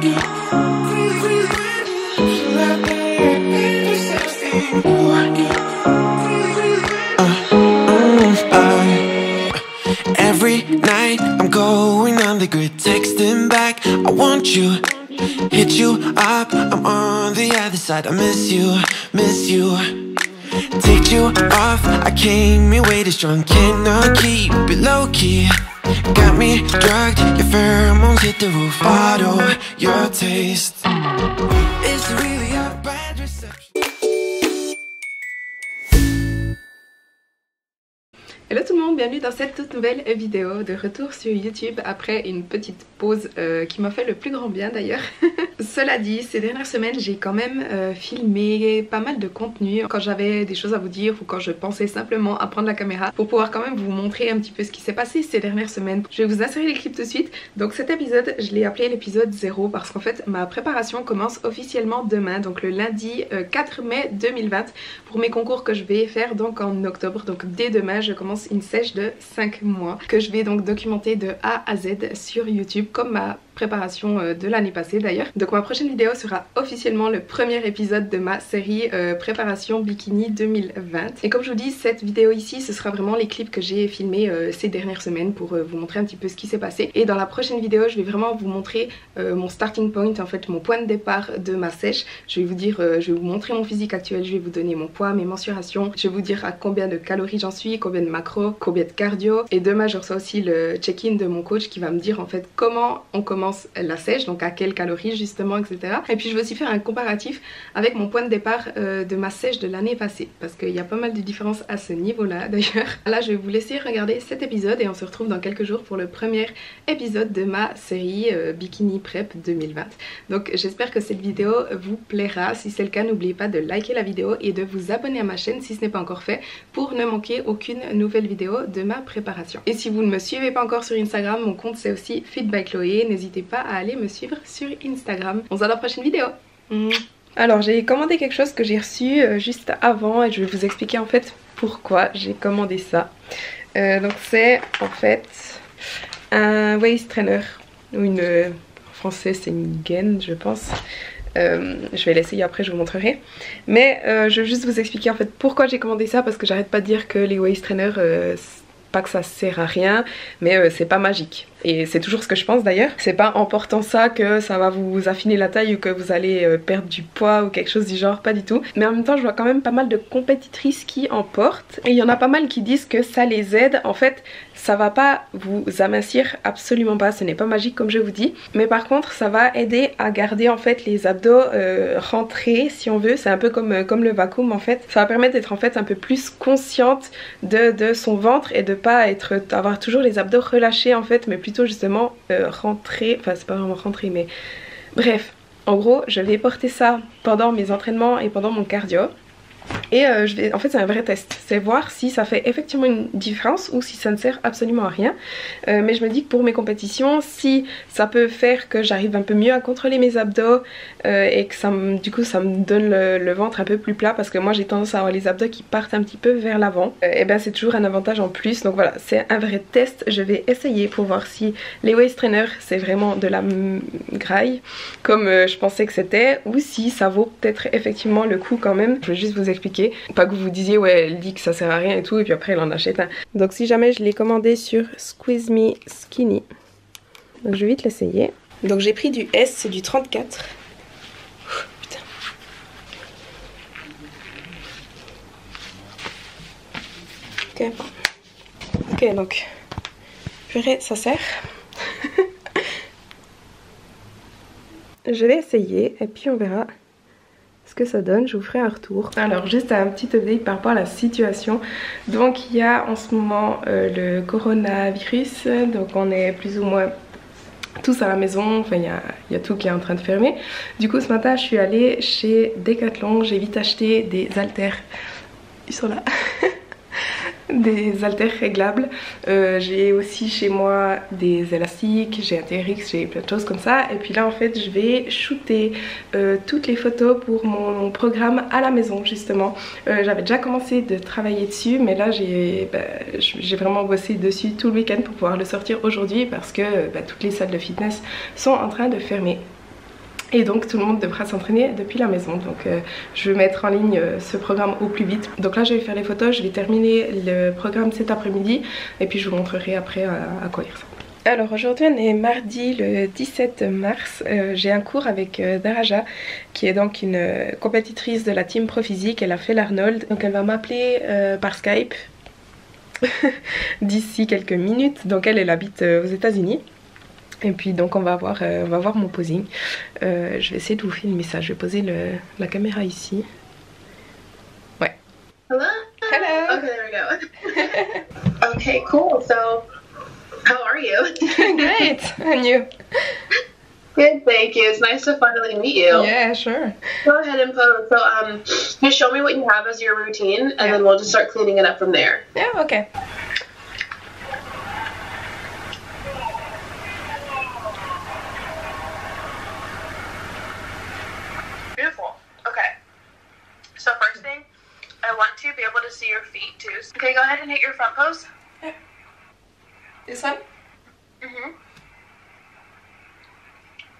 Every night I'm going on the grid, texting back, I want you, hit you up, I'm on the other side, I miss you, miss you. Take you off, I came here way too strong, cannot keep it low key. Got me drugged, your pheromones hit the roof, auto, your taste is really a bad reception. Hello tout le monde, bienvenue dans cette toute nouvelle vidéo de retour sur YouTube après une petite pause qui m'a fait le plus grand bien d'ailleurs. Cela dit, ces dernières semaines j'ai quand même filmé pas mal de contenu quand j'avais des choses à vous dire ou quand je pensais simplement à prendre la caméra pour pouvoir quand même vous montrer un petit peu ce qui s'est passé ces dernières semaines. Je vais vous insérer les clips tout de suite. Donc cet épisode, je l'ai appelé l'épisode 0 parce qu'en fait ma préparation commence officiellement demain, donc le lundi 4 mai 2020 pour mes concours que je vais faire donc en octobre. Donc dès demain je commence une sèche de 5 mois que je vais donc documenter de A à Z sur YouTube comme ma préparation de l'année passée d'ailleurs. Donc ma prochaine vidéo sera officiellement le premier épisode de ma série préparation bikini 2020. Et comme je vous dis, cette vidéo ici ce sera vraiment les clips que j'ai filmés ces dernières semaines pour vous montrer un petit peu ce qui s'est passé. Et dans la prochaine vidéo je vais vraiment vous montrer mon starting point, en fait mon point de départ de ma sèche. Je vais vous dire, je vais vous montrer mon physique actuel, je vais vous donner mon poids, mes mensurations, je vais vous dire à combien de calories j'en suis, combien de macros, combien de cardio. Et demain je reçois aussi le check-in de mon coach qui va me dire en fait comment on commence la sèche, donc à quelles calories justement, etc. Et puis je vais aussi faire un comparatif avec mon point de départ de ma sèche de l'année passée parce qu'il y a pas mal de différences à ce niveau là d'ailleurs. Là je vais vous laisser regarder cet épisode et on se retrouve dans quelques jours pour le premier épisode de ma série Bikini Prep 2020. Donc j'espère que cette vidéo vous plaira. Si c'est le cas, n'oubliez pas de liker la vidéo et de vous abonner à ma chaîne si ce n'est pas encore fait pour ne manquer aucune nouvelle vidéo de ma préparation. Et si vous ne me suivez pas encore sur Instagram, mon compte c'est aussi Fit by Chloé, n'hésitez pas à aller me suivre sur Instagram. On se voit dans la prochaine vidéo. Alors j'ai commandé quelque chose que j'ai reçu juste avant et je vais vous expliquer en fait pourquoi j'ai commandé ça. Donc c'est en fait un waist trainer ou une... en français c'est une gaine je pense. Je vais l'essayer après, je vous montrerai. Mais je vais juste vous expliquer en fait pourquoi j'ai commandé ça, parce que j'arrête pas de dire que les waist trainers, pas que ça sert à rien, mais c'est pas magique. Et c'est toujours ce que je pense d'ailleurs. C'est pas en portant ça que ça va vous affiner la taille ou que vous allez perdre du poids ou quelque chose du genre, pas du tout. Mais en même temps je vois quand même pas mal de compétitrices qui en portent. Et il y en a pas mal qui disent que ça les aide. En fait ça va pas vous amincir, absolument pas, ce n'est pas magique comme je vous dis. Mais par contre ça va aider à garder en fait les abdos rentrés si on veut. C'est un peu comme le vacuum en fait. Ça va permettre d'être en fait un peu plus consciente de son ventre et de pas avoir toujours les abdos relâchés en fait, mais plutôt justement rentrer, enfin c'est pas vraiment rentrer mais bref, en gros je vais porter ça pendant mes entraînements et pendant mon cardio. Et en fait c'est un vrai test, c'est voir si ça fait effectivement une différence ou si ça ne sert absolument à rien. Mais je me dis que pour mes compétitions, si ça peut faire que j'arrive un peu mieux à contrôler mes abdos et que ça du coup ça me donne le ventre un peu plus plat, parce que moi j'ai tendance à avoir les abdos qui partent un petit peu vers l'avant, et ben c'est toujours un avantage en plus. Donc voilà, c'est un vrai test, je vais essayer pour voir si les waist trainers c'est vraiment de la graille comme je pensais que c'était, ou si ça vaut peut-être effectivement le coup quand même. Je vais juste vous expliquer, pas que vous disiez ouais elle dit que ça sert à rien et tout et puis après elle en achète un. Donc si jamais je l'ai commandé sur Squeeze Me Skinny, donc je vais vite l'essayer. Donc j'ai pris du S, c'est du 34. Putain. Ok donc purée ça sert. Je vais essayer et puis on verra ce que ça donne, je vous ferai un retour. Alors juste un petit update par rapport à la situation. Donc il y a en ce moment le coronavirus, donc on est plus ou moins tous à la maison, enfin il y a tout qui est en train de fermer. Du coup ce matin je suis allée chez Decathlon, j'ai vite acheté des haltères, ils sont là. Des haltères réglables, j'ai aussi chez moi des élastiques, j'ai un TRX, j'ai plein de choses comme ça. Et puis là en fait je vais shooter toutes les photos pour mon programme à la maison justement. J'avais déjà commencé de travailler dessus, mais là j'ai vraiment bossé dessus tout le week-end pour pouvoir le sortir aujourd'hui, parce que toutes les salles de fitness sont en train de fermer. Et donc tout le monde devra s'entraîner depuis la maison. Donc je vais mettre en ligne ce programme au plus vite. Donc là je vais faire les photos, je vais terminer le programme cet après-midi et puis je vous montrerai après à quoi il ressemble. Alors aujourd'hui on est mardi le 17 mars, j'ai un cours avec Daraja qui est donc une compétitrice de la team Pro Physique, elle a fait l'Arnold, donc elle va m'appeler par Skype d'ici quelques minutes, donc elle habite aux États-Unis. Et puis donc on va voir mon posing, je vais essayer de vous filmer ça, je vais poser la caméra ici. Ouais. Hello? Hello! Okay, there we go. Okay, cool, so... How are you? Great! And you? Good, thank you. It's nice to finally meet you. Yeah, sure. Go ahead and pose. So, just show me what you have as your routine, and then we'll just start cleaning it up from there. Yeah, okay. Beautiful. Okay. So first thing, I want to be able to see your feet too. Okay, go ahead and hit your front pose. Yeah. This one? Mm-hmm.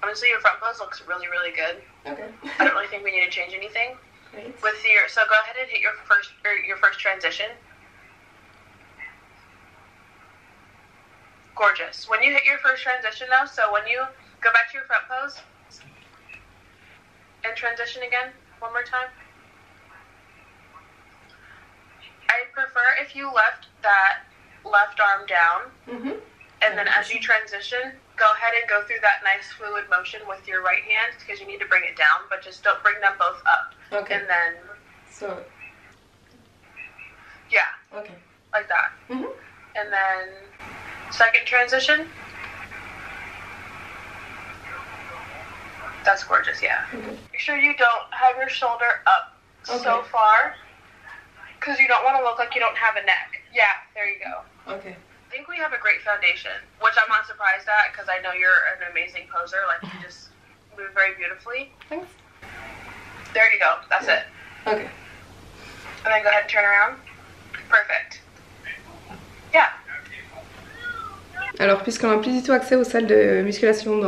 Honestly, your front pose looks really, really good. Okay. I don't really think we need to change anything. Great. So go ahead and hit your first transition. Gorgeous. When you hit your first transition though, so when you go back to your front pose and transition again, one more time. I prefer if you left that left arm down, and then as you transition, go ahead and go through that nice fluid motion with your right hand because you need to bring it down, but just don't bring them both up. Okay. And then, So, yeah, okay. like that. And then, second transition. That's gorgeous, yeah. Make sure you don't have your shoulder up so far because you don't want to look like you don't have a neck. Yeah, there you go. Okay. I think we have a great foundation, which I'm not surprised at because I know you're an amazing poser. Like, you just move very beautifully. Thanks. There you go. That's it. Okay. And then go ahead and turn around. Perfect. Yeah. Alors puisqu'on n'a plus du tout accès aux salles de musculation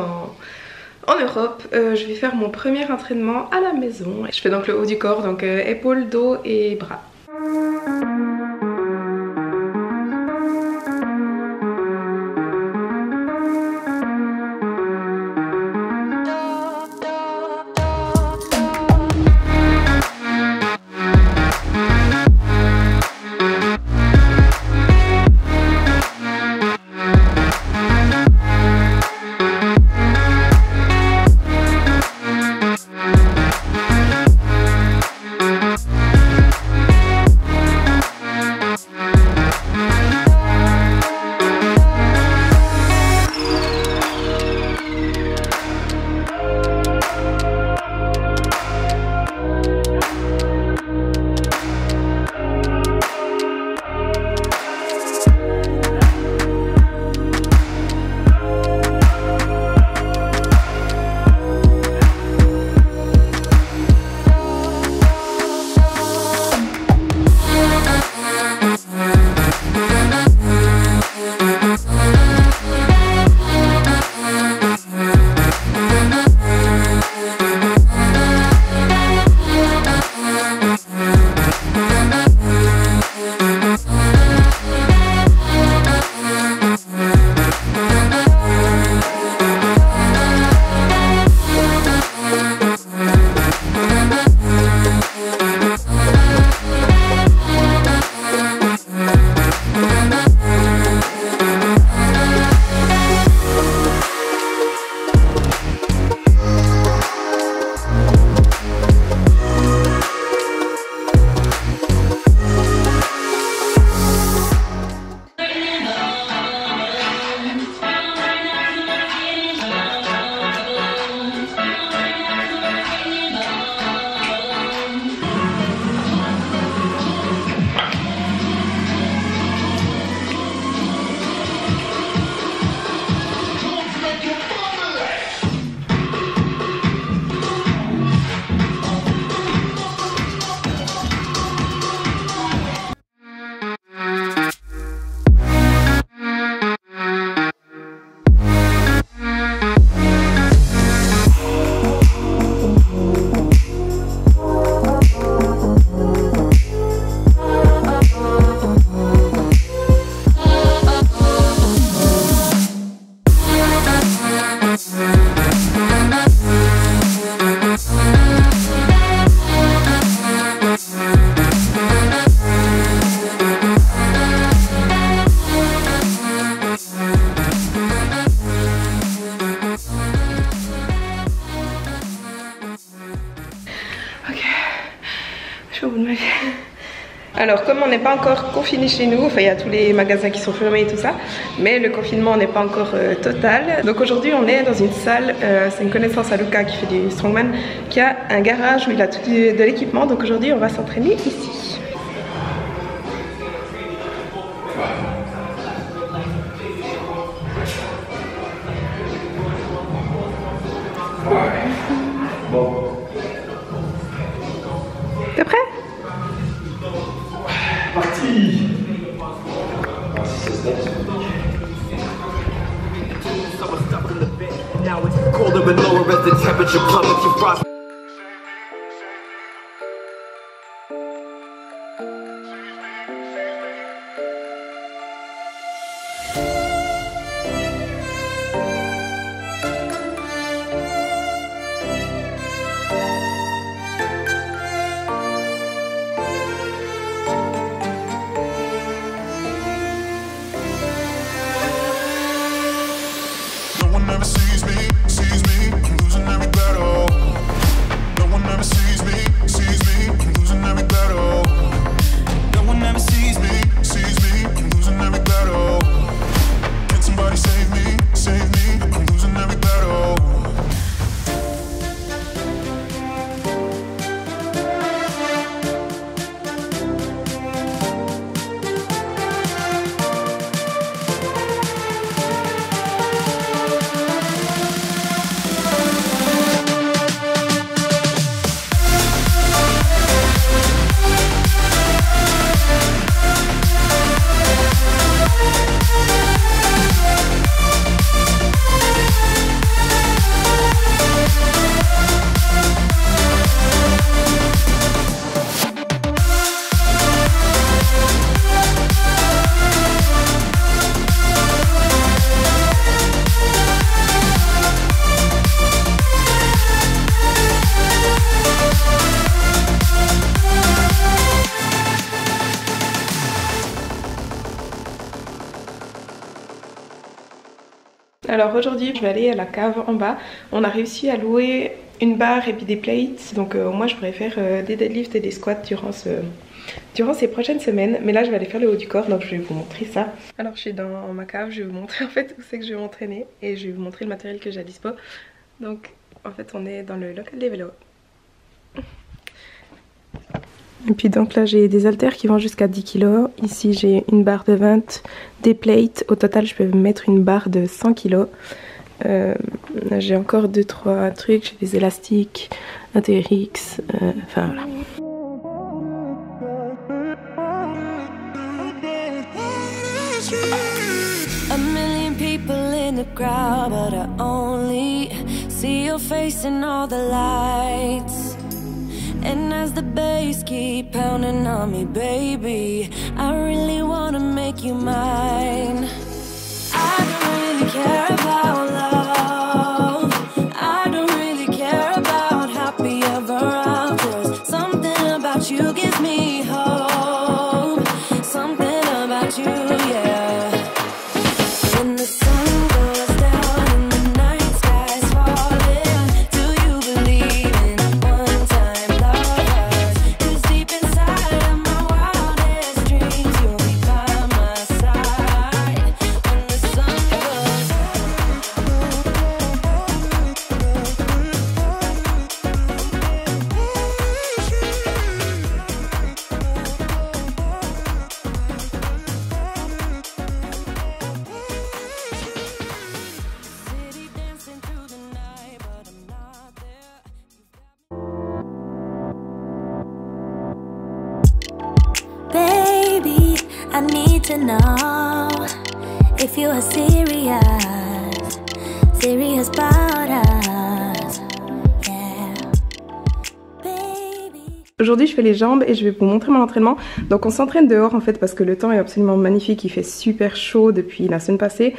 en Europe, je vais faire mon premier entraînement à la maison. Je fais donc le haut du corps, donc épaules, dos et bras. suis au bout de ma vie. Alors comme on n'est pas encore confiné chez nous, enfin il y a tous les magasins qui sont fermés et tout ça, mais le confinement n'est pas encore total. Donc aujourd'hui on est dans une salle, c'est une connaissance à Luca qui fait du strongman, qui a un garage où il a tout de l'équipement. Donc aujourd'hui on va s'entraîner ici. T'es prêt? Parti. Now it's colder and lower as the temperature plummets. You frost. Never sees me, I'm losing every battle. No one ever sees me, I'm losing every battle. No one ever sees me, I'm losing every battle. Can somebody save me, I'm losing every battle. Alors aujourd'hui je vais aller à la cave en bas. On a réussi à louer une barre et puis des plates. Donc moi je pourrais faire des deadlifts et des squats durant ces prochaines semaines. Mais là je vais aller faire le haut du corps, donc je vais vous montrer ça. Alors je suis dans ma cave, je vais vous montrer en fait où c'est que je vais m'entraîner. Et je vais vous montrer le matériel que j'ai à dispo. Donc en fait on est dans le local des vélos. Et puis donc là j'ai des haltères qui vont jusqu'à 10 kg. Ici j'ai une barre de 20, des plates. Au total je peux mettre une barre de 100 kg. J'ai encore 2-3 trucs, j'ai des élastiques, un TRX, enfin voilà. A million people in the crowd, but I only see your face in all the lights. And as the bass keep pounding on me, baby, I really wanna make you mine. I don't really care about love, I don't really care about happy ever after. Something about you gives me hope, something about you, yeah. When the sun goes down and the night sky's falling, do you believe in one-time lovers? 'Cause deep inside of my wildest dreams, you'll be by my side. When the sun goes city dancing through the night, but I'm not there. Baby, I need to know if you are serious about us, yeah. Baby. Aujourd'hui je fais les jambes et je vais vous montrer mon entraînement. Donc on s'entraîne dehors en fait parce que le temps est absolument magnifique, il fait super chaud depuis la semaine passée.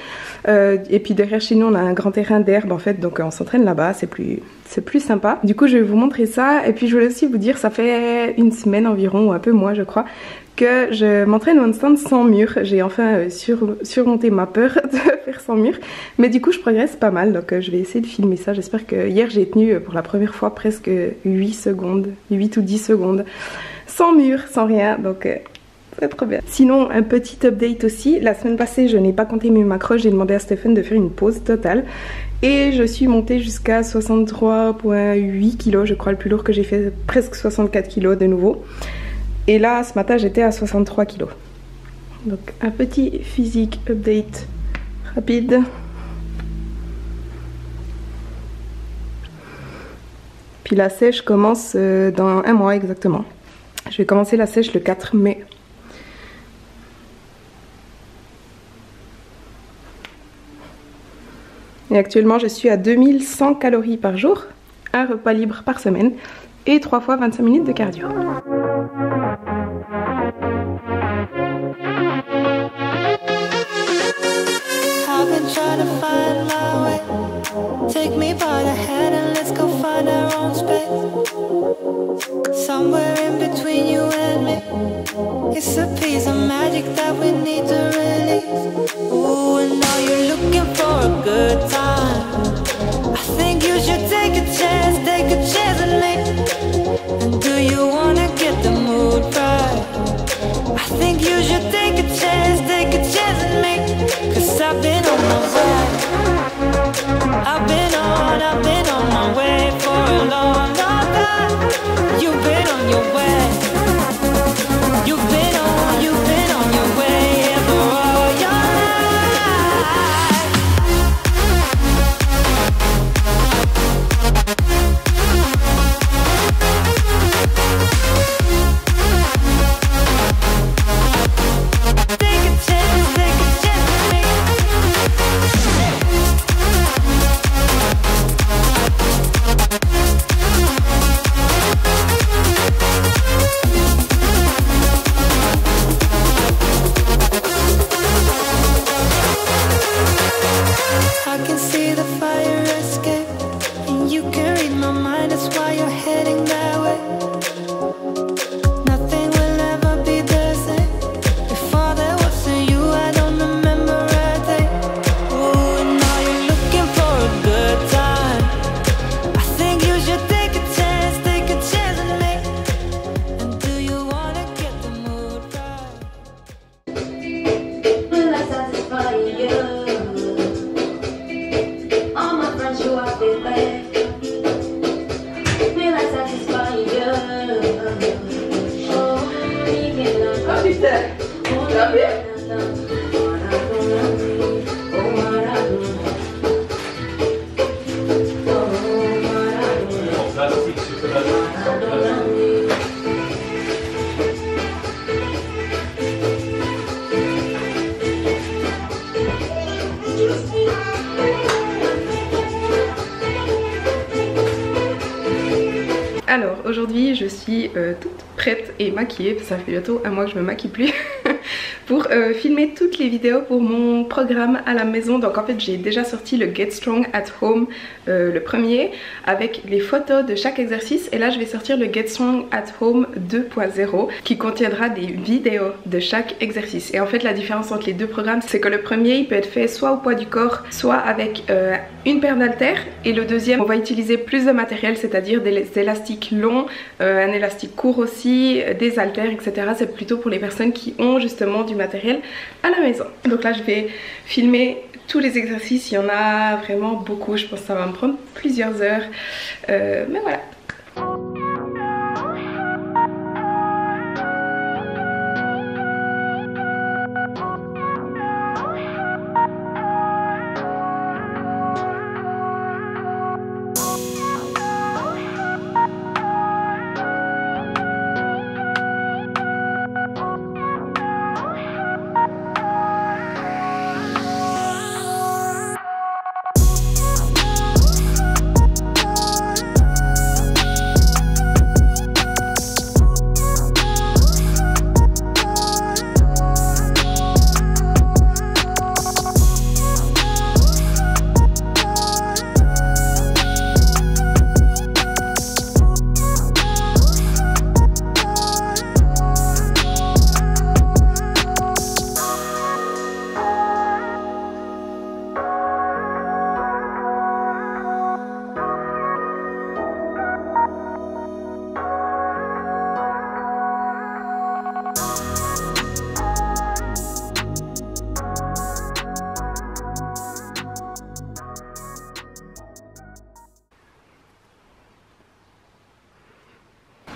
Et puis derrière chez nous on a un grand terrain d'herbe en fait, donc on s'entraîne là-bas, c'est plus sympa. Du coup je vais vous montrer ça et puis je voulais aussi vous dire, ça fait une semaine environ ou un peu moins je crois, que je m'entraîne au handstand sans mur. J'ai enfin surmonté ma peur de faire sans mur, mais du coup je progresse pas mal, donc je vais essayer de filmer ça. J'espère que hier j'ai tenu pour la première fois presque 8 ou 10 secondes sans mur, sans rien, donc c'est trop bien. Sinon, un petit update aussi, la semaine passée je n'ai pas compté mes macros, j'ai demandé à Stéphane de faire une pause totale et je suis montée jusqu'à 63,8 kg, je crois le plus lourd que j'ai fait, presque 64 kg de nouveau. Et là ce matin j'étais à 63 kg. Donc un petit physique update rapide. Puis la sèche commence dans un mois exactement. Je vais commencer la sèche le 4 mai. Et actuellement je suis à 2100 calories par jour, un repas libre par semaine et 3 fois 25 minutes de cardio. Trying to find my way. Take me by the hand and let's go find our own space. Somewhere in between you and me. It's a piece of magic that we need to release. Ooh, and now you're looking for a good time. I think you should take a chance with me. And do you wanna get the mood right? I think you should take a chance with me. 'Cause I've been on my way. I've been on my way for a long, long time. You've been on your way. You've been on your way for all your Alors aujourd'hui je suis toute prête et maquillée, ça fait bientôt un mois que je me maquille plus pour filmer toutes les vidéos pour mon programme à la maison. Donc en fait j'ai déjà sorti le Get Strong at Home, le premier, avec les photos de chaque exercice, et là je vais sortir le Get Strong at Home 2.0 qui contiendra des vidéos de chaque exercice. Et en fait la différence entre les deux programmes, c'est que le premier il peut être fait soit au poids du corps, soit avec une paire d'haltères, et le deuxième on va utiliser plus de matériel, c'est-à-dire des élastiques longs, un élastique court aussi, des haltères, etc. C'est plutôt pour les personnes qui ont justement du matériel à la maison. Donc là je vais filmer tous les exercices, il y en a vraiment beaucoup, je pense que ça va me prendre plusieurs heures, mais voilà.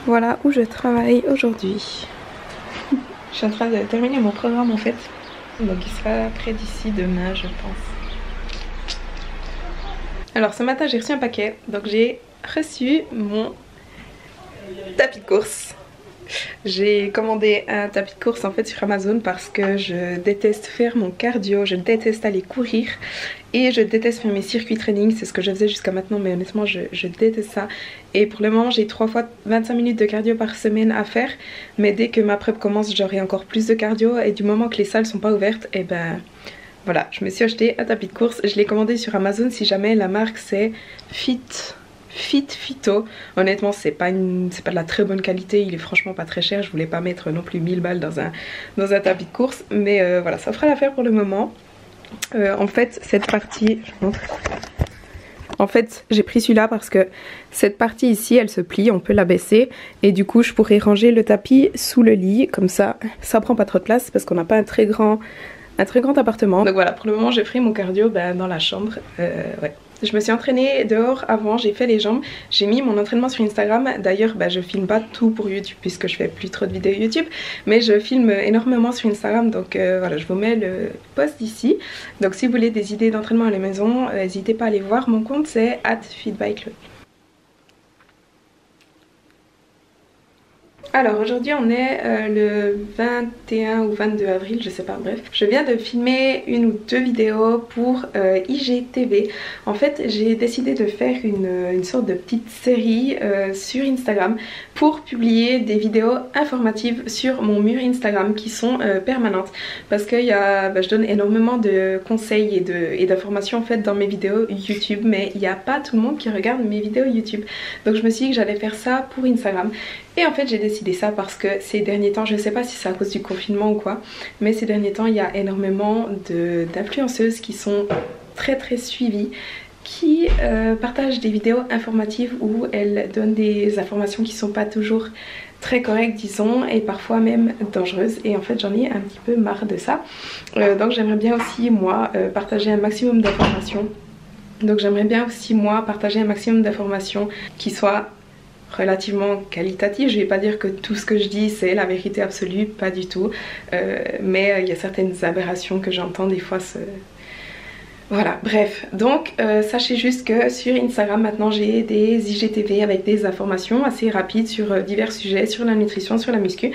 Voilà où je travaille aujourd'hui. Je suis en train de terminer mon programme en fait. Donc il sera prêt d'ici demain je pense. Alors ce matin j'ai reçu un paquet. Donc j'ai reçu mon tapis de course. J'ai commandé un tapis de course en fait sur Amazon parce que je déteste faire mon cardio, je déteste aller courir et je déteste faire mes circuits training, c'est ce que je faisais jusqu'à maintenant mais honnêtement je déteste ça. Et pour le moment j'ai 3 fois 25 minutes de cardio par semaine à faire, mais dès que ma prep commence j'aurai encore plus de cardio et du moment que les salles sont pas ouvertes, et ben voilà, je me suis acheté un tapis de course, je l'ai commandé sur Amazon. Si jamais la marque c'est Fito. Honnêtement c'est pas de la très bonne qualité, il est franchement pas très cher, je voulais pas mettre non plus 1000 balles dans un tapis de course, mais voilà, ça fera l'affaire pour le moment. En fait cette partie, je vous montre. En fait j'ai pris celui-là parce que cette partie ici elle se plie, on peut la baisser et du coup je pourrais ranger le tapis sous le lit, comme ça prend pas trop de place parce qu'on n'a pas un très grand appartement. Donc voilà, pour le moment j'ai pris mon cardio dans la chambre. Ouais. Je me suis entraînée dehors avant, j'ai fait les jambes, j'ai mis mon entraînement sur Instagram. D'ailleurs je filme pas tout pour YouTube puisque je fais plus trop de vidéos YouTube, mais je filme énormément sur Instagram, donc voilà, je vous mets le post ici. Donc si vous voulez des idées d'entraînement à la maison, n'hésitez pas à aller voir, mon compte c'est @fitbychloé. Alors aujourd'hui on est le 21 ou 22 avril, je sais pas, bref. Je viens de filmer une ou deux vidéos pour IGTV. En fait j'ai décidé de faire une sorte de petite série sur Instagram pour publier des vidéos informatives sur mon mur Instagram qui sont permanentes. Parce que je donne énormément de conseils et d'informations en fait dans mes vidéos YouTube, mais il n'y a pas tout le monde qui regarde mes vidéos YouTube. Donc je me suis dit que j'allais faire ça pour Instagram. Et en fait j'ai décidé ça parce que ces derniers temps, je sais pas si c'est à cause du confinement ou quoi, mais ces derniers temps il y a énormément d'influenceuses qui sont très suivies, qui partagent des vidéos informatives où elles donnent des informations qui sont pas toujours très correctes disons, et parfois même dangereuses, et en fait j'en ai un petit peu marre de ça. Donc j'aimerais bien aussi moi partager un maximum d'informations. Donc j'aimerais bien aussi moi partager un maximum d'informations qui soient relativement qualitatif. Je vais pas dire que tout ce que je dis c'est la vérité absolue, pas du tout, mais il y a certaines aberrations que j'entends des fois Voilà, bref, donc sachez juste que sur Instagram maintenant j'ai des IGTV avec des informations assez rapides sur divers sujets, sur la nutrition, sur la muscu.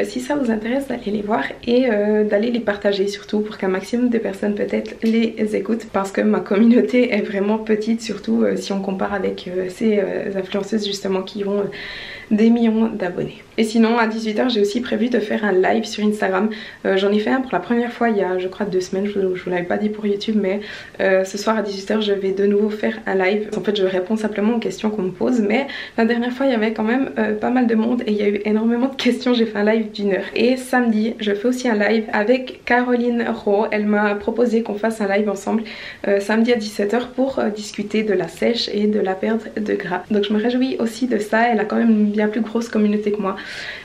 Si ça vous intéresse d'aller les voir et d'aller les partager surtout pour qu'un maximum de personnes peut-être les écoutent, parce que ma communauté est vraiment petite, surtout si on compare avec ces influenceuses justement qui ont des millions d'abonnés. Et sinon à 18 h j'ai aussi prévu de faire un live sur Instagram. J'en ai fait un pour la première fois il y a je crois 2 semaines, je vous l'avais pas dit pour YouTube, mais ce soir à 18 h je vais de nouveau faire un live. En fait je réponds simplement aux questions qu'on me pose, mais la dernière fois il y avait quand même pas mal de monde et il y a eu énormément de questions. J'ai fait un live d'1 heure. Et samedi je fais aussi un live avec Caroline Rowe. Elle m'a proposé qu'on fasse un live ensemble samedi à 17 h pour discuter de la sèche et de la perte de gras. Donc je me réjouis aussi de ça. Elle a quand même une bien plus grosse communauté que moi,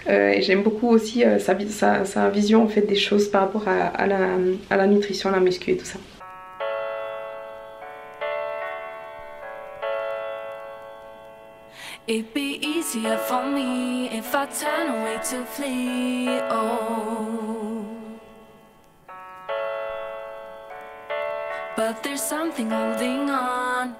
et j'aime beaucoup aussi sa vision en fait des choses par rapport à la nutrition, à la muscu et tout ça. It'd be easier for me if I turn away to flee, oh. But there's something holding on.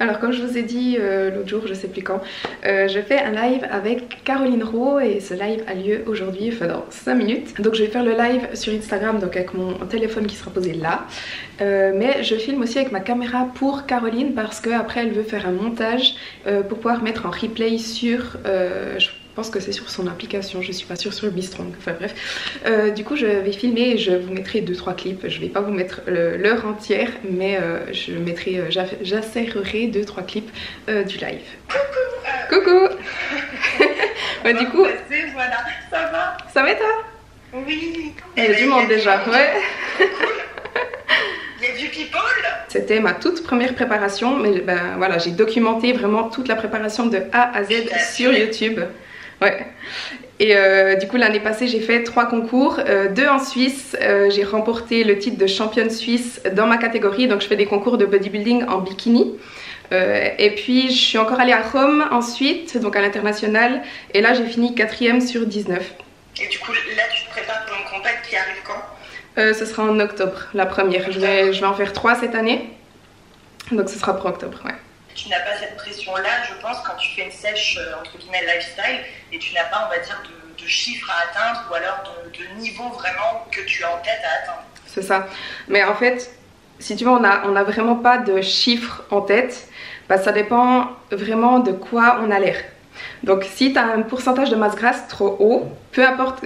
Alors comme je vous ai dit l'autre jour, je sais plus quand, je fais un live avec Caroline Rowe et ce live a lieu aujourd'hui, enfin dans 5 minutes. Donc je vais faire le live sur Instagram, donc avec mon téléphone qui sera posé là. Mais je filme aussi avec ma caméra pour Caroline parce qu'après elle veut faire un montage pour pouvoir mettre en replay sur... je pense que c'est sur son application, je suis pas sûre sur Beestrong, enfin bref. Du coup je vais filmer et je vous mettrai 2-3 clips, je vais pas vous mettre l'heure entière, mais je mettrai, j'insérerai 2-3 clips du live. Coucou. Ouais, du coup... Voilà, ça va? Ça va toi? Oui. Il y a du monde déjà, ouais. Il y a du people. C'était ma toute première préparation, mais ben voilà, j'ai documenté vraiment toute la préparation de A à Z sur YouTube. Ouais. Et du coup l'année passée j'ai fait 3 concours, 2 en Suisse, j'ai remporté le titre de championne suisse dans ma catégorie, donc je fais des concours de bodybuilding en bikini. Et puis je suis encore allée à Rome ensuite, donc à l'international, et là j'ai fini 4e sur 19. Et du coup là tu te prépares pour une compète qui arrive quand? Ce sera en octobre, la première. Je vais en faire 3 cette année, donc ce sera pour octobre, ouais. Tu n'as pas cette pression-là, je pense, quand tu fais une sèche, entre guillemets, lifestyle, et tu n'as pas, on va dire, de chiffres à atteindre, ou alors de niveau vraiment que tu as en tête à atteindre. C'est ça. Mais en fait, si tu veux, on a vraiment pas de chiffres en tête, bah, ça dépend vraiment de quoi on a l'air. Donc si tu as un pourcentage de masse grasse trop haut, peu importe...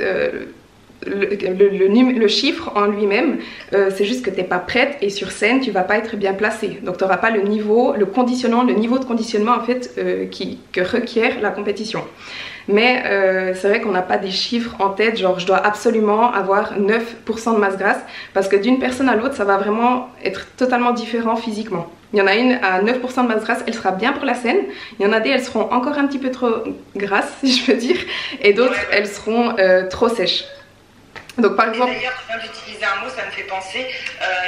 le chiffre en lui-même, c'est juste que tu n'es pas prête et sur scène tu vas pas être bien placée, donc tu n'auras pas le niveau, le niveau de conditionnement en fait que requiert la compétition. Mais c'est vrai qu'on n'a pas des chiffres en tête, genre je dois absolument avoir 9% de masse grasse, parce que d'une personne à l'autre ça va vraiment être totalement différent physiquement. Il y en a une à 9% de masse grasse, elle sera bien pour la scène. Il y en a des, elles seront encore un petit peu trop grasses si je peux dire, et d'autres elles seront trop sèches. Donc par exemple... D'ailleurs, tu viens d'utiliser un mot, ça me fait penser,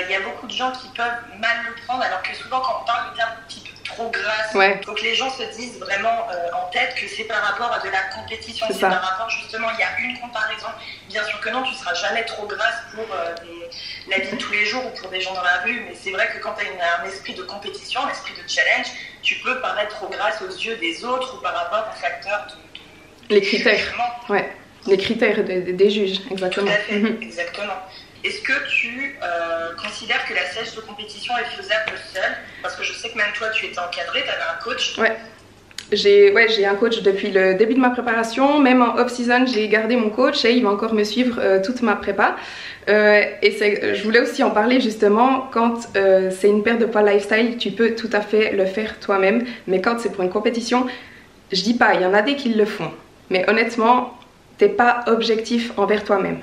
il y a beaucoup de gens qui peuvent mal le prendre, alors que souvent quand on parle de terme type trop grasse, donc les gens se disent vraiment en tête que c'est par rapport à de la compétition, c'est par rapport justement, il y a une comparaison. Bien sûr que non, tu ne seras jamais trop grasse pour la vie de tous les jours ou pour des gens dans la rue, mais c'est vrai que quand tu as un esprit de compétition, un esprit de challenge, tu peux paraître trop grasse aux yeux des autres ou par rapport aux facteurs de les critères, ouais. Les critères des juges, exactement. Tout à fait, exactement. Est-ce que tu considères que la sèche de compétition est faisable seule? Parce que je sais que même toi, tu étais encadrée, tu avais un coach. Ouais. J'ai un coach depuis le début de ma préparation. Même en off-season, j'ai gardé mon coach et il va encore me suivre toute ma prépa. Je voulais aussi en parler justement, quand c'est une perte de poids lifestyle, tu peux tout à fait le faire toi-même. Mais quand c'est pour une compétition, je dis pas, il y en a des qui le font. Mais honnêtement... t'es pas objectif envers toi-même.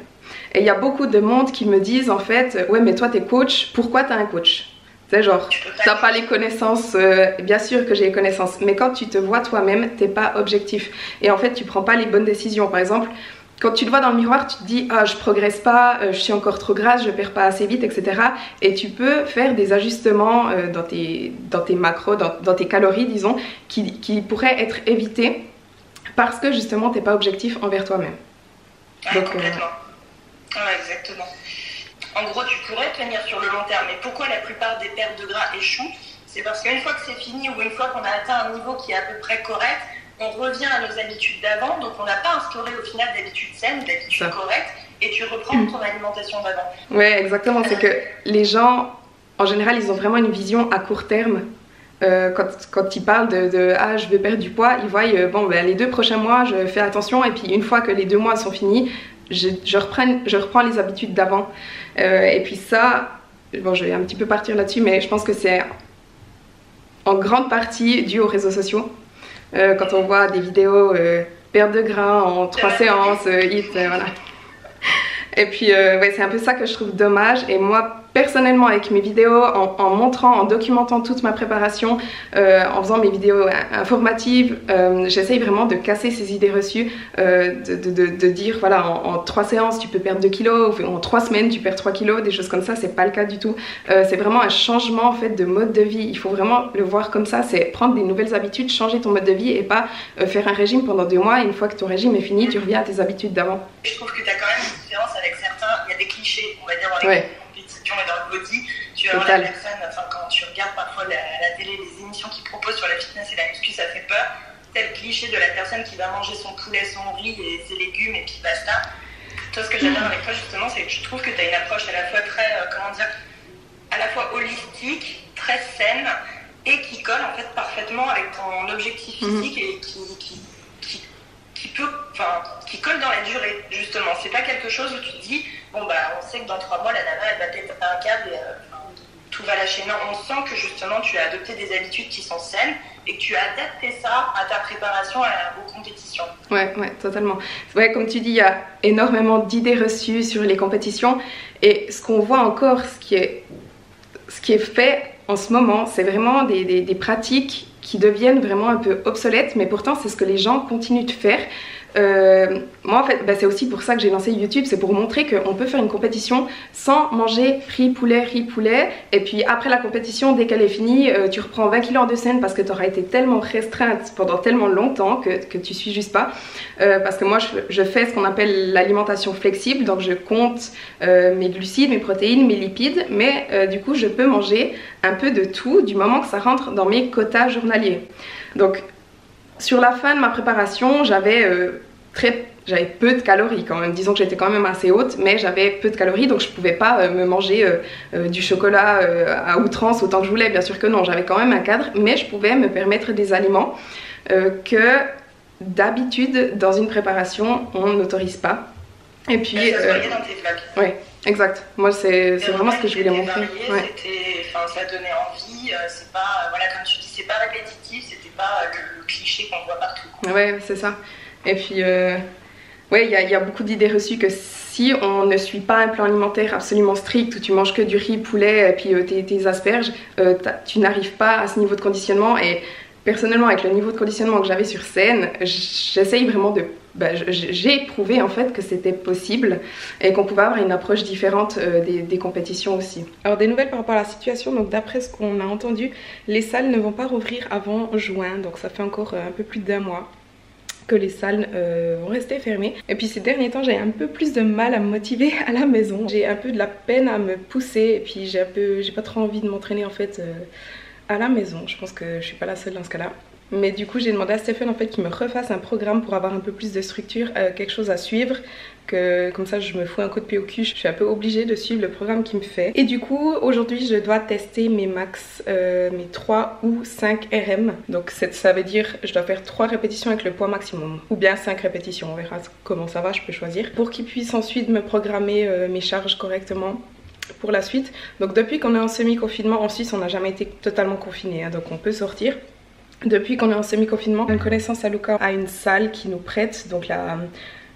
Et il y a beaucoup de monde qui me disent en fait, ouais mais toi t'es coach, pourquoi t'as un coach? C'est genre, t'as pas les connaissances, bien sûr que j'ai les connaissances, mais quand tu te vois toi-même, t'es pas objectif. Et en fait tu prends pas les bonnes décisions. Par exemple, quand tu te vois dans le miroir, tu te dis, ah je progresse pas, je suis encore trop grasse, je perds pas assez vite, etc. Et tu peux faire des ajustements dans tes macros, dans tes calories disons, qui pourraient être évités, parce que justement t'es pas objectif envers toi-même. Donc complètement. Ouais, exactement. En gros tu pourrais tenir sur le long terme, mais pourquoi la plupart des pertes de gras échouent? C'est parce qu'une fois que c'est fini ou une fois qu'on a atteint un niveau qui est à peu près correct, on revient à nos habitudes d'avant, donc on n'a pas instauré au final d'habitudes saines, d'habitudes correctes, et tu reprends ton alimentation d'avant. Ouais, exactement, c'est que les gens en général ils ont vraiment une vision à court terme. Quand ils parlent ah je veux perdre du poids, ils voient bon ben, les 2 prochains mois je fais attention, et puis une fois que les 2 mois sont finis, je reprends les habitudes d'avant. Et puis ça, bon je vais un petit peu partir là-dessus, mais je pense que c'est en grande partie dû aux réseaux sociaux. Quand on voit des vidéos perte de gras en 3 séances, voilà. Et puis ouais, c'est un peu ça que je trouve dommage. Et moi personnellement avec mes vidéos, en montrant, en documentant toute ma préparation, en faisant mes vidéos informatives, j'essaye vraiment de casser ces idées reçues, de dire voilà en 3 séances tu peux perdre 2 kilos, ou en 3 semaines tu perds 3 kilos, des choses comme ça. C'est pas le cas du tout. C'est vraiment un changement en fait de mode de vie. Il faut vraiment le voir comme ça, c'est prendre des nouvelles habitudes, changer ton mode de vie, et pas faire un régime pendant 2 mois, et une fois que ton régime est fini tu reviens à tes habitudes d'avant. Je trouve que tu as quand même une différence avec certains, il y a des clichés on va dire dans les compétitions et dans le body, tu vas voir la personne, enfin, quand tu regardes parfois la télé, les émissions qu'ils proposent sur la fitness et la muscu, ça fait peur. C'est le cliché de la personne qui va manger son poulet, son riz et ses légumes et puis basta. Toi, ce que j'adore avec toi justement, c'est que je trouve que tu as une approche à la fois très, à la fois holistique, très saine et qui colle en fait parfaitement avec ton objectif physique et qui colle dans la durée justement. C'est pas quelque chose où tu te dis bon bah on sait que dans 3 mois la nana elle va péter un câble et tout va lâcher. Non, on sent que justement tu as adopté des habitudes qui sont saines et que tu as adapté ça à ta préparation aux compétitions. Ouais, totalement. Ouais, comme tu dis, il y a énormément d'idées reçues sur les compétitions et ce qu'on voit encore, ce qui est fait en ce moment, c'est vraiment des pratiques qui deviennent vraiment un peu obsolètes, mais pourtant c'est ce que les gens continuent de faire. Moi en fait c'est aussi pour ça que j'ai lancé YouTube, c'est pour montrer qu'on peut faire une compétition sans manger riz poulet et puis après la compétition, dès qu'elle est finie, tu reprends 20 kilos de scène parce que tu auras été tellement restreinte pendant tellement longtemps que tu suis juste pas. Parce que moi je fais ce qu'on appelle l'alimentation flexible, donc je compte mes glucides, mes protéines, mes lipides, mais du coup je peux manger un peu de tout du moment que ça rentre dans mes quotas journaliers. Donc sur la fin de ma préparation, j'avais peu de calories quand même. Disons que j'étais quand même assez haute, mais j'avais peu de calories, donc je pouvais pas me manger du chocolat à outrance autant que je voulais. Bien sûr que non, j'avais quand même un cadre, mais je pouvais me permettre des aliments que d'habitude dans une préparation on n'autorise pas. Et puis ça se voyait dans tes vlogs. Ouais, exact. Moi c'est vraiment ce que je voulais montrer. Ça donnait envie. C'est pas comme tu dis, c'est pas répétitif. Pas le cliché qu'on voit partout. Ouais, c'est ça. Et puis, ouais, il y a beaucoup d'idées reçues que si on ne suit pas un plan alimentaire absolument strict, où tu manges que du riz, poulet, et puis tes asperges, tu n'arrives pas à ce niveau de conditionnement. Et personnellement, avec le niveau de conditionnement que j'avais sur scène, j'essaye vraiment j'ai prouvé en fait que c'était possible et qu'on pouvait avoir une approche différente des compétitions aussi. Alors des nouvelles par rapport à la situation, donc d'après ce qu'on a entendu, les salles ne vont pas rouvrir avant juin, donc ça fait encore un peu plus d'1 mois que les salles vont rester fermées. Et puis ces derniers temps j'ai un peu plus de mal à me motiver à la maison, j'ai un peu de la peine à me pousser et puis j'ai pas trop envie de m'entraîner en fait à la maison. Je pense que je suis pas la seule dans ce cas là. Mais du coup j'ai demandé à Stéphane en fait qu'il me refasse un programme pour avoir un peu plus de structure, quelque chose à suivre, que comme ça je me fous un coup de pied au cul, je suis un peu obligée de suivre le programme qu'il me fait. Et du coup aujourd'hui je dois tester mes max, mes 3 ou 5 RM. Donc ça veut dire je dois faire 3 répétitions avec le poids maximum, ou bien 5 répétitions, on verra comment ça va, je peux choisir. Pour qu'il puisse ensuite me programmer mes charges correctement pour la suite. Donc depuis qu'on est en semi-confinement, en Suisse on n'a jamais été totalement confiné, hein, donc on peut sortir. Depuis qu'on est en semi-confinement, une connaissance à Luca a une salle qui nous prête, donc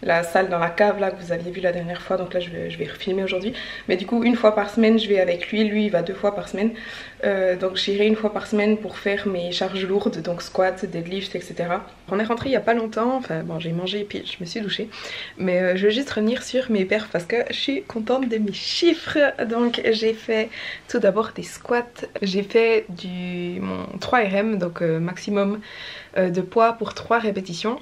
la salle dans la cave là que vous aviez vu la dernière fois, donc là je vais refilmer aujourd'hui. Mais du coup 1 fois par semaine je vais avec lui, il va 2 fois par semaine. Donc j'irai 1 fois par semaine pour faire mes charges lourdes, donc squat, deadlift, etc. On est rentré il n'y a pas longtemps, enfin bon j'ai mangé et puis je me suis douchée. Mais je veux juste revenir sur mes perfs parce que je suis contente de mes chiffres. Donc j'ai fait tout d'abord des squats, j'ai fait mon 3 RM, donc maximum de poids pour 3 répétitions.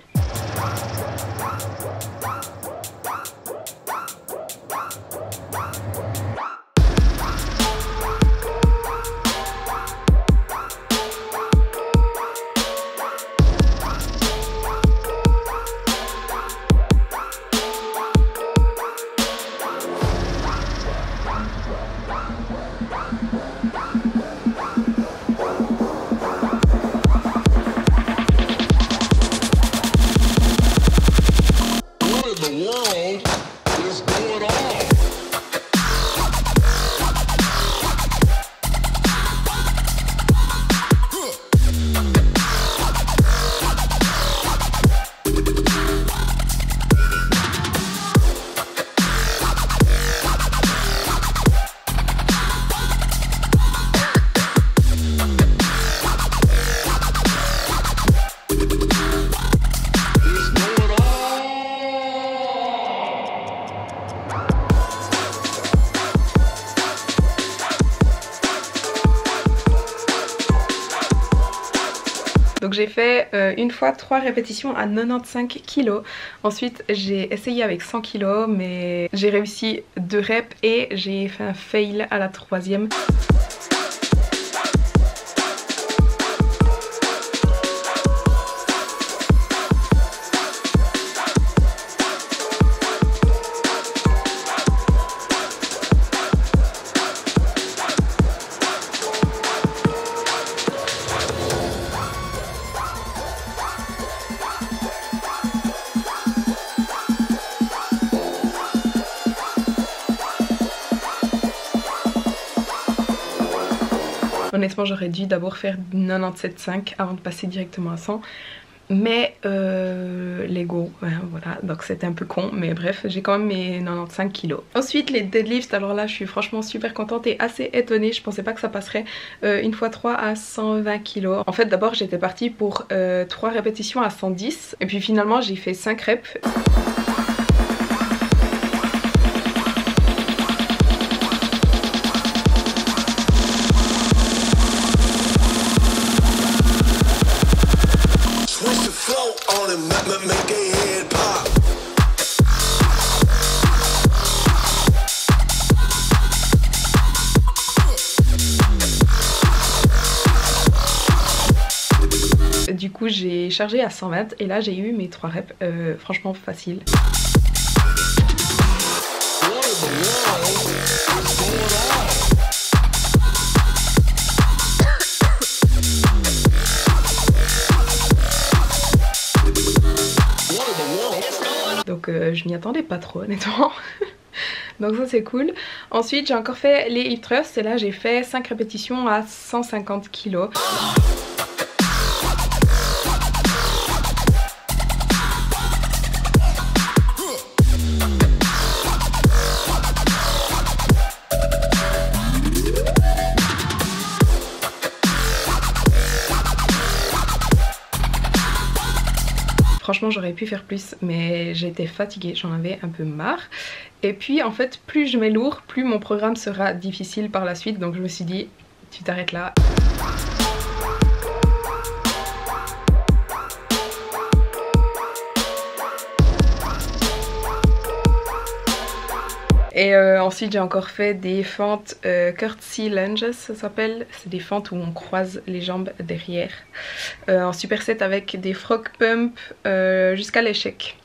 Donc j'ai fait 1 fois 3 répétitions à 95 kg. Ensuite j'ai essayé avec 100 kg mais j'ai réussi 2 reps et j'ai fait un fail à la 3e. honnêtement j'aurais dû d'abord faire 97,5 avant de passer directement à 100. Mais Lego, voilà, donc c'était un peu con, mais bref, j'ai quand même mes 95 kilos. Ensuite les deadlifts, alors là je suis franchement super contente et assez étonnée, je pensais pas que ça passerait une fois 3 à 120 kilos. En fait d'abord j'étais partie pour 3 répétitions à 110 et puis finalement j'ai fait 5 reps. Du coup j'ai chargé à 120 et là j'ai eu mes 3 reps franchement facile. Donc je m'y attendais pas trop honnêtement. Donc ça c'est cool. Ensuite j'ai encore fait les hip thrusts et là j'ai fait 5 répétitions à 150 kg. Franchement j'aurais pu faire plus mais j'étais fatiguée, j'en avais un peu marre. Et puis en fait plus je mets lourd, plus mon programme sera difficile par la suite. Donc je me suis dit tu t'arrêtes là. Et ensuite j'ai encore fait des fentes curtsy lunges, ça s'appelle. C'est des fentes où on croise les jambes derrière. En superset avec des frog pump jusqu'à l'échec.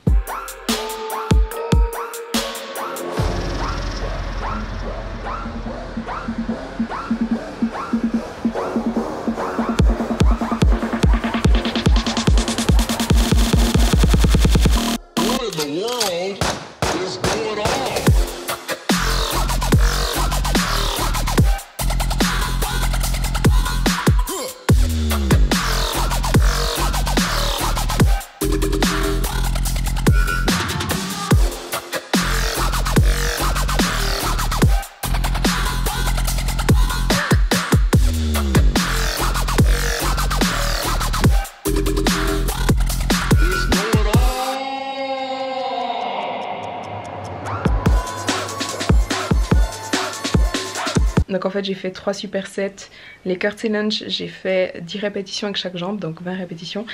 Donc en fait j'ai fait 3 supersets. Les curtsy lunge j'ai fait 10 répétitions avec chaque jambe, donc 20 répétitions.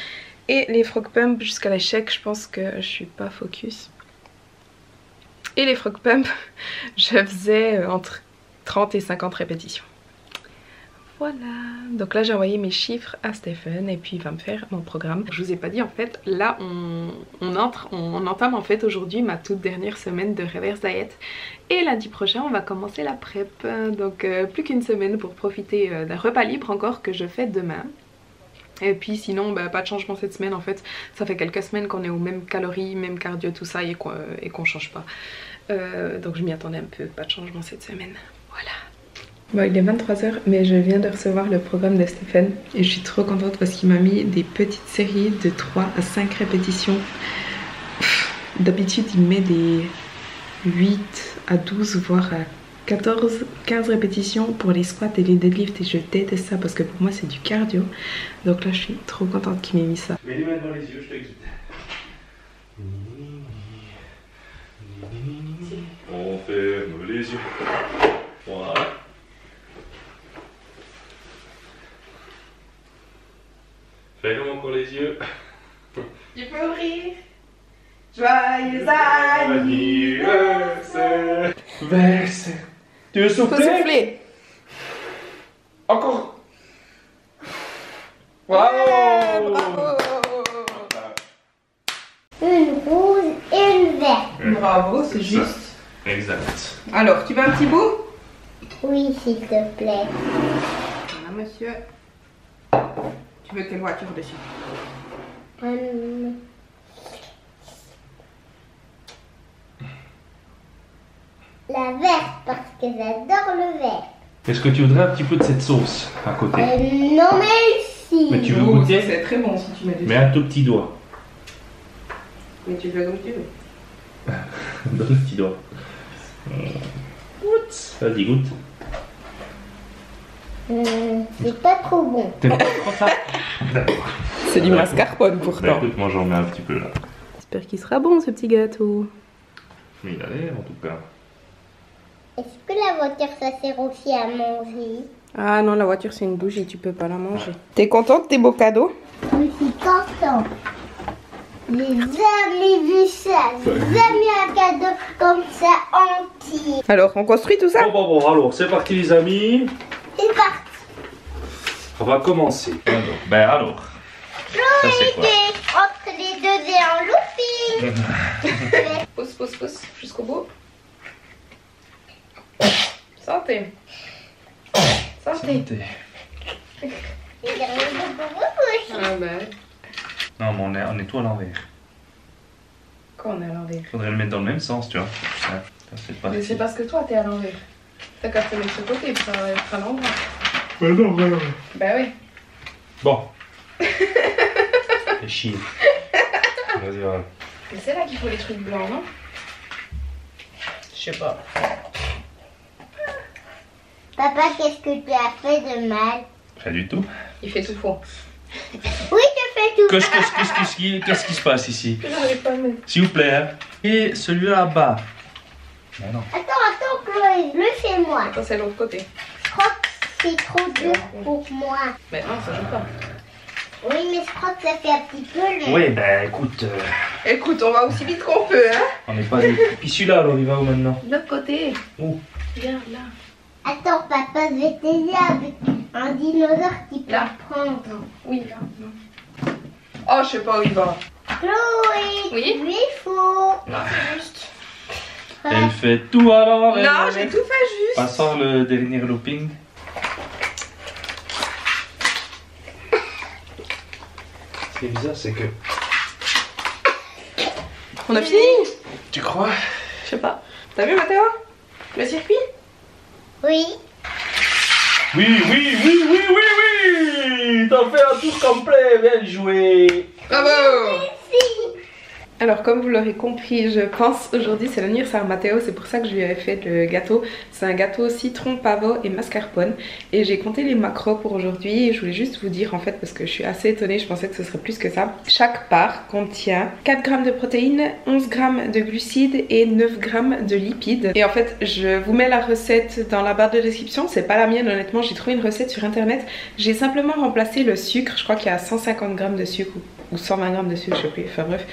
Et les frog pump jusqu'à l'échec, je pense que je suis pas focus. Et les frog pump je faisais entre 30 et 50 répétitions. Voilà, donc là j'ai envoyé mes chiffres à Stephen et puis il va me faire mon programme. Je vous ai pas dit en fait, là on entame en fait aujourd'hui ma toute dernière semaine de reverse diet. Et lundi prochain on va commencer la prep, donc plus qu'une semaine pour profiter d'un repas libre encore que je fais demain. Et puis sinon bah, pas de changement cette semaine en fait, ça fait quelques semaines qu'on est aux mêmes calories, même cardio tout ça et qu'on change pas. Donc je m'y attendais un peu, pas de changement cette semaine, voilà. Bon, il est 23 h mais je viens de recevoir le programme de Stephen et je suis trop contente parce qu'il m'a mis des petites séries de 3 à 5 répétitions. D'habitude il met des 8 à 12 voire à 14, 15 répétitions pour les squats et les deadlifts et je déteste ça parce que pour moi c'est du cardio. Donc là je suis trop contente qu'il m'ait mis ça. Mets les mains dans les yeux, je t'exulte. On ferme les yeux. Voilà. Ferme encore les yeux. Tu peux ouvrir. Joyeux anniversaire. Verse. Tu veux souffler? Faut souffler. Encore. Ouais, Bravo. bravo. Une rouge et une verte. Bravo, c'est juste. Exact. Alors, tu veux un petit bout? Oui, s'il te plaît. Voilà, monsieur. Tu veux quelle voiture dessus? La verte, parce que j'adore le vert. Est-ce que tu voudrais un petit peu de cette sauce à côté? Non merci. Mais tu veux Oh, goûter? c'est très bon si tu mets du Mets un tout petit doigt. Mais tu fais comme tu veux. Donne le petit doigt. Goûte. Vas-y, goûte. C'est pas trop bon. T'aimes pas trop ça? C'est du mascarpone pourtant. Bah écoute, moi j'en mets un petit peu là. J'espère qu'il sera bon ce petit gâteau. Mais il a l'air en tout cas. Est-ce que la voiture ça sert aussi à manger? Ah non, la voiture c'est une bougie, tu peux pas la manger. T'es contente de tes beaux cadeaux? Je suis contente. J'ai jamais vu ça. J'ai jamais un cadeau comme ça entier. Alors, on construit tout ça? Bon, alors c'est parti les amis. C'est parti. On va commencer. Alors, ça c'est quoi? Entre les deux et en looping. Pousse jusqu'au bout. Santé. Santé. Il y a rien de pour vous aussi. Ah bah, Non mais on est tout à l'envers. quand on est à l'envers. Faudrait le mettre dans le même sens, tu vois. Ça, c'est pas. Mais c'est parce que toi t'es à l'envers. T'as qu'à te mettre ce côté, ça va être à l'endroit. Mais non. Bah oui. Bon. Fais chier. Vas-y, voilà. Mais c'est là qu'il faut les trucs blancs, non? Je sais pas. Papa, qu'est-ce que tu as fait de mal? Pas du tout. Il fait tout faux. Oui, je fais tout. Qu'est-ce qui se passe ici? J'arrive pas à mettre. S'il vous plaît, hein. Et celui-là là-bas. Mais non. Attends, Chloé, le fais moi. Attends, c'est l'autre côté. Je crois que c'est trop dur pour moi. Mais non, ça joue pas. Oui, mais je crois que ça fait un petit peu le... Oui, ben écoute, Écoute, on va aussi vite qu'on peut, hein? on n'est pas des... Puis celui-là, alors il va où maintenant? De l'autre côté. Où? Regarde là. Attends, papa, je vais t'aider avec un dinosaure qui peut Là. prendre. Oui, là. Non. Oh, je sais pas où il va. Chloé, Oui? lui, il faut... Non, c'est juste. Elle fait tout à l'envers. Non, j'ai tout fait juste. Passons le dernier looping. Ce qui est bizarre, c'est que... On a fini? Tu crois? Je sais pas. T'as vu, Mathéo? Le circuit? Oui. Oui! T'as fait un tour complet, bien joué! Bravo! Alors comme vous l'aurez compris, je pense aujourd'hui c'est l'anniversaire de Mathéo, c'est pour ça que je lui avais fait le gâteau. C'est un gâteau citron, pavot et mascarpone. Et j'ai compté les macros pour aujourd'hui et je voulais juste vous dire en fait, parce que je suis assez étonnée, je pensais que ce serait plus que ça. Chaque part contient 4 g de protéines, 11 g de glucides et 9 g de lipides. Et en fait je vous mets la recette dans la barre de description, c'est pas la mienne honnêtement, j'ai trouvé une recette sur internet. J'ai simplement remplacé le sucre, je crois qu'il y a 150 g de sucre ou 120 g de sucre, je sais plus, enfin bref,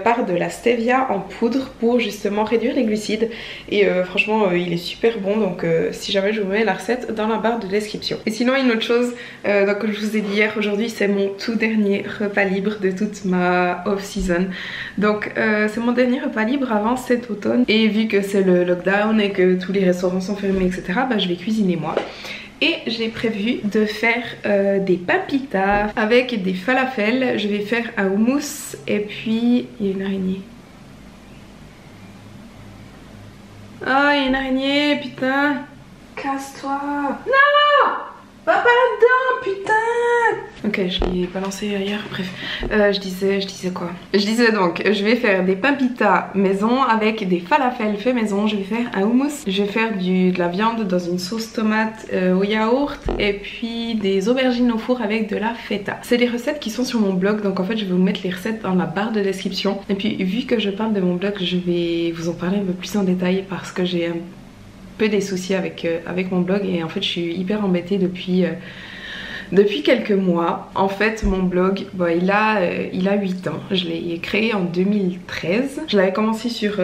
par de la stevia en poudre pour justement réduire les glucides. Et franchement il est super bon, donc si jamais je vous mets la recette dans la barre de description. Et sinon une autre chose, donc comme je vous ai dit hier, aujourd'hui c'est mon tout dernier repas libre de toute ma off-season. Donc c'est mon dernier repas libre avant cet automne. Et vu que c'est le lockdown et que tous les restaurants sont fermés etc, bah, je vais cuisiner moi. Et j'ai prévu de faire des papitas avec des falafels. Je vais faire un houmous et puis... Il y a une araignée. Oh, il y a une araignée, putain. Casse-toi. Non! Va pas là-dedans, putain! Ok, je l'ai balancé ailleurs, bref. Je disais quoi? Je disais donc, je vais faire des papitas maison avec des falafels fait maison. Je vais faire un houmous. Je vais faire de la viande dans une sauce tomate au yaourt. Et puis des aubergines au four avec de la feta. C'est des recettes qui sont sur mon blog. Donc en fait, je vais vous mettre les recettes dans la barre de description. Et puis vu que je parle de mon blog, je vais vous en parler un peu plus en détail parce que j'ai un peu des soucis avec mon blog et en fait je suis hyper embêtée depuis quelques mois. En fait mon blog, bon, il a 8 ans, je l'ai créé en 2013. Je l'avais commencé sur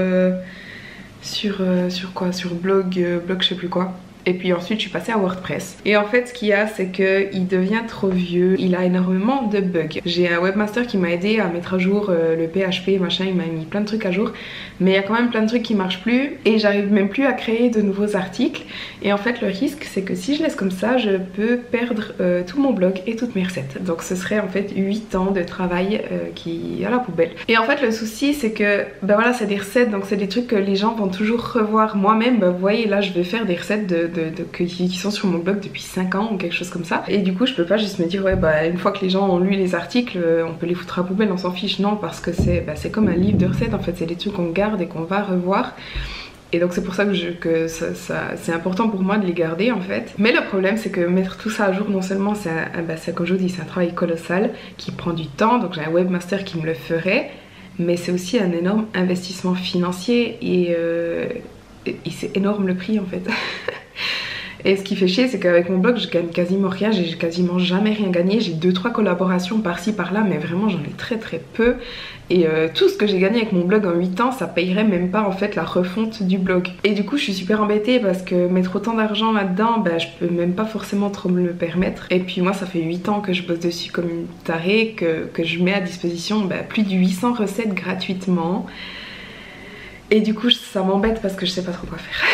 blog je sais plus quoi. Et puis ensuite je suis passée à WordPress. Et en fait ce qu'il y a c'est qu'il devient trop vieux, il a énormément de bugs. J'ai un webmaster qui m'a aidé à mettre à jour le PHP machin, il m'a mis plein de trucs à jour. Mais il y a quand même plein de trucs qui marchent plus et j'arrive même plus à créer de nouveaux articles. Et en fait le risque c'est que si je laisse comme ça, je peux perdre tout mon blog et toutes mes recettes. Donc ce serait en fait 8 ans de travail qui est à la poubelle. Et en fait le souci c'est que ben voilà, c'est des recettes, donc c'est des trucs que les gens vont toujours revoir. Moi-même, ben, vous voyez là je vais faire des recettes de qui sont sur mon blog depuis 5 ans ou quelque chose comme ça. Et du coup je peux pas juste me dire ouais bah une fois que les gens ont lu les articles on peut les foutre à poubelle, on s'en fiche. Non, parce que c'est comme un livre de recettes en fait, c'est des trucs qu'on garde et qu'on va revoir. Et donc c'est pour ça que c'est important pour moi de les garder en fait. Mais le problème c'est que mettre tout ça à jour, non seulement c'est comme je vous dis, c'est un travail colossal qui prend du temps, donc j'ai un webmaster qui me le ferait, mais c'est aussi un énorme investissement financier et c'est énorme le prix en fait. Et ce qui fait chier c'est qu'avec mon blog je gagne quasiment rien, j'ai quasiment jamais rien gagné, j'ai 2-3 collaborations par-ci par-là mais vraiment j'en ai très peu. Et tout ce que j'ai gagné avec mon blog en 8 ans ça payerait même pas en fait la refonte du blog. Et du coup je suis super embêtée parce que mettre autant d'argent là-dedans bah, je peux même pas forcément trop me le permettre. Et puis moi ça fait 8 ans que je bosse dessus comme une tarée, que je mets à disposition bah, plus de 800 recettes gratuitement. Et du coup ça m'embête parce que je sais pas trop quoi faire.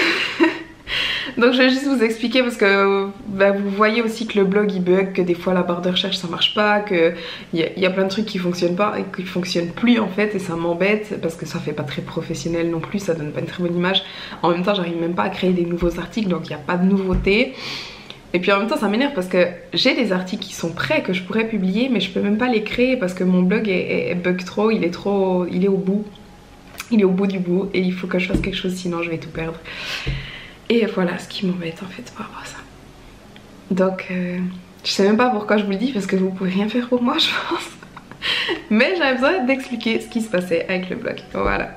Donc je vais juste vous expliquer parce que bah, vous voyez aussi que le blog il bug, que des fois la barre de recherche ça marche pas, qu'il y a plein de trucs qui fonctionnent pas et qui fonctionnent plus en fait, et ça m'embête parce que ça fait pas très professionnel non plus, ça donne pas une très bonne image. En même temps j'arrive même pas à créer des nouveaux articles donc il n'y a pas de nouveauté. Et puis en même temps ça m'énerve parce que j'ai des articles qui sont prêts que je pourrais publier mais je peux même pas les créer parce que mon blog bug trop, il est au bout. Il est au bout du bout et il faut que je fasse quelque chose sinon je vais tout perdre. Et voilà ce qui m'embête en fait par rapport à ça. Donc je sais même pas pourquoi je vous le dis parce que vous pouvez rien faire pour moi je pense. Mais j'avais besoin d'expliquer ce qui se passait avec le blog. Voilà.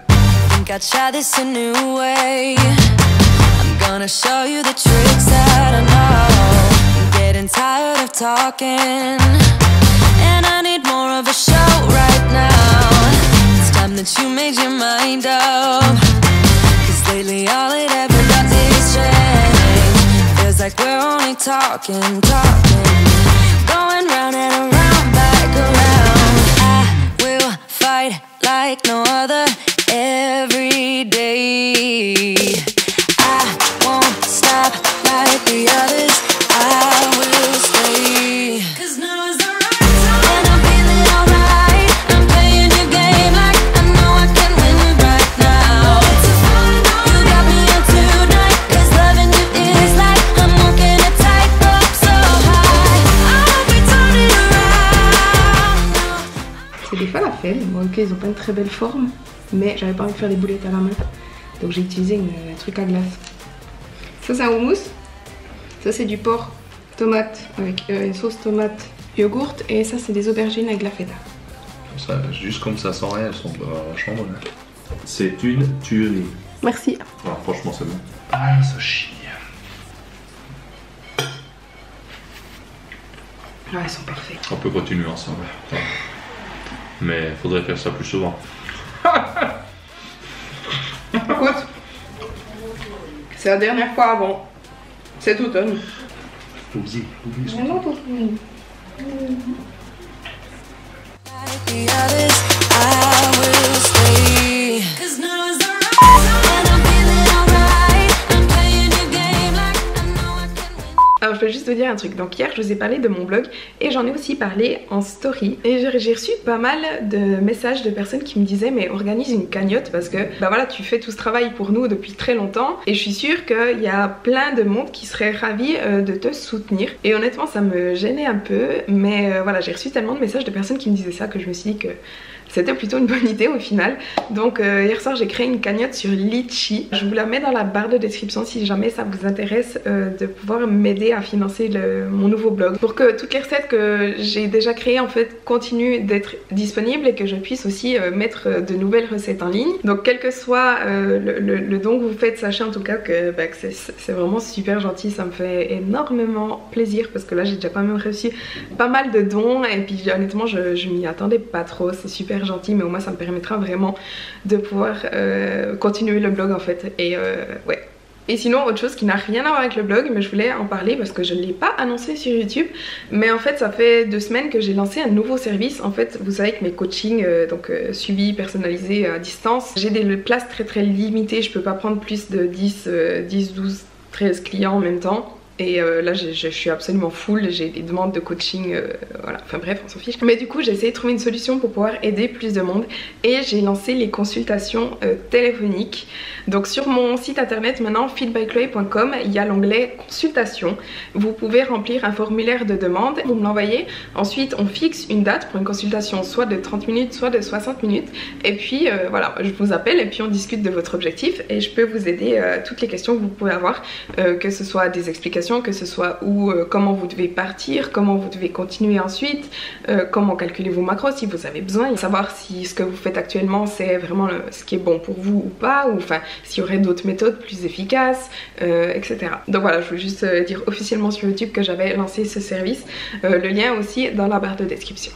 Lately all it ever does is change. Feels like we're only talking, going round and around, back around. I will fight like no other every day. I won't stop like the others, I will stay. 'Cause now is the right time and I'm feeling alright. I'm playing your game like I know I can win right now. C'est des fois la flemme. Bon ok ils ont pas une très belle forme mais j'avais pas envie de faire des boulettes à la main donc j'ai utilisé un truc à glace. Ça c'est un houmous, ça c'est du porc tomate avec une sauce tomate yogourt et ça c'est des aubergines avec de la feta. Ça, juste comme ça sans rien, elles sont vachement bonnes. C'est une tuerie. Merci. Alors, franchement c'est bon. Ah ça chie. Ouais elles sont parfaites. On peut continuer ensemble. Mais faudrait faire ça plus souvent. Écoute, c'est la dernière fois avant cet automne. Oublie. Non, oublie. Alors je vais juste vous dire un truc, donc hier je vous ai parlé de mon blog et j'en ai aussi parlé en story et j'ai reçu pas mal de messages de personnes qui me disaient mais organise une cagnotte parce que bah voilà tu fais tout ce travail pour nous depuis très longtemps et je suis sûre qu'il y a plein de monde qui serait ravi de te soutenir et honnêtement ça me gênait un peu mais voilà j'ai reçu tellement de messages de personnes qui me disaient ça que je me suis dit que c'était plutôt une bonne idée au final. Donc hier soir j'ai créé une cagnotte sur Litchi. Je vous la mets dans la barre de description si jamais ça vous intéresse de pouvoir m'aider à financer mon nouveau blog. Pour que toutes les recettes que j'ai déjà créées en fait continuent d'être disponibles et que je puisse aussi mettre de nouvelles recettes en ligne. Donc quel que soit le don que vous faites, sachez en tout cas que c'est vraiment super gentil. Ça me fait énormément plaisir parce que là j'ai déjà quand même reçu pas mal de dons et puis honnêtement je m'y attendais pas trop. C'est super gentil mais au moins ça me permettra vraiment de pouvoir continuer le blog en fait et ouais. Et sinon autre chose qui n'a rien à voir avec le blog mais je voulais en parler parce que je ne l'ai pas annoncé sur YouTube mais en fait ça fait 2 semaines que j'ai lancé un nouveau service. En fait vous savez que mes coachings suivi personnalisé à distance, j'ai des places très limitées, je peux pas prendre plus de 10, 12, 13 clients en même temps. Et là je suis absolument full, j'ai des demandes de coaching, voilà, enfin bref on s'en fiche. Mais du coup j'ai essayé de trouver une solution pour pouvoir aider plus de monde et j'ai lancé les consultations téléphoniques. Donc sur mon site internet maintenant fitbychloé.com, il y a l'onglet consultation. Vous pouvez remplir un formulaire de demande, vous me l'envoyez, ensuite on fixe une date pour une consultation soit de 30 minutes soit de 60 minutes et puis voilà, je vous appelle et puis on discute de votre objectif et je peux vous aider toutes les questions que vous pouvez avoir, que ce soit des explications, que ce soit comment vous devez partir, comment vous devez continuer ensuite, comment calculer vos macros si vous avez besoin, et savoir si ce que vous faites actuellement c'est vraiment ce qui est bon pour vous ou pas, ou enfin s'il y aurait d'autres méthodes plus efficaces, etc. Donc voilà, je voulais juste dire officiellement sur YouTube que j'avais lancé ce service, le lien aussi dans la barre de description.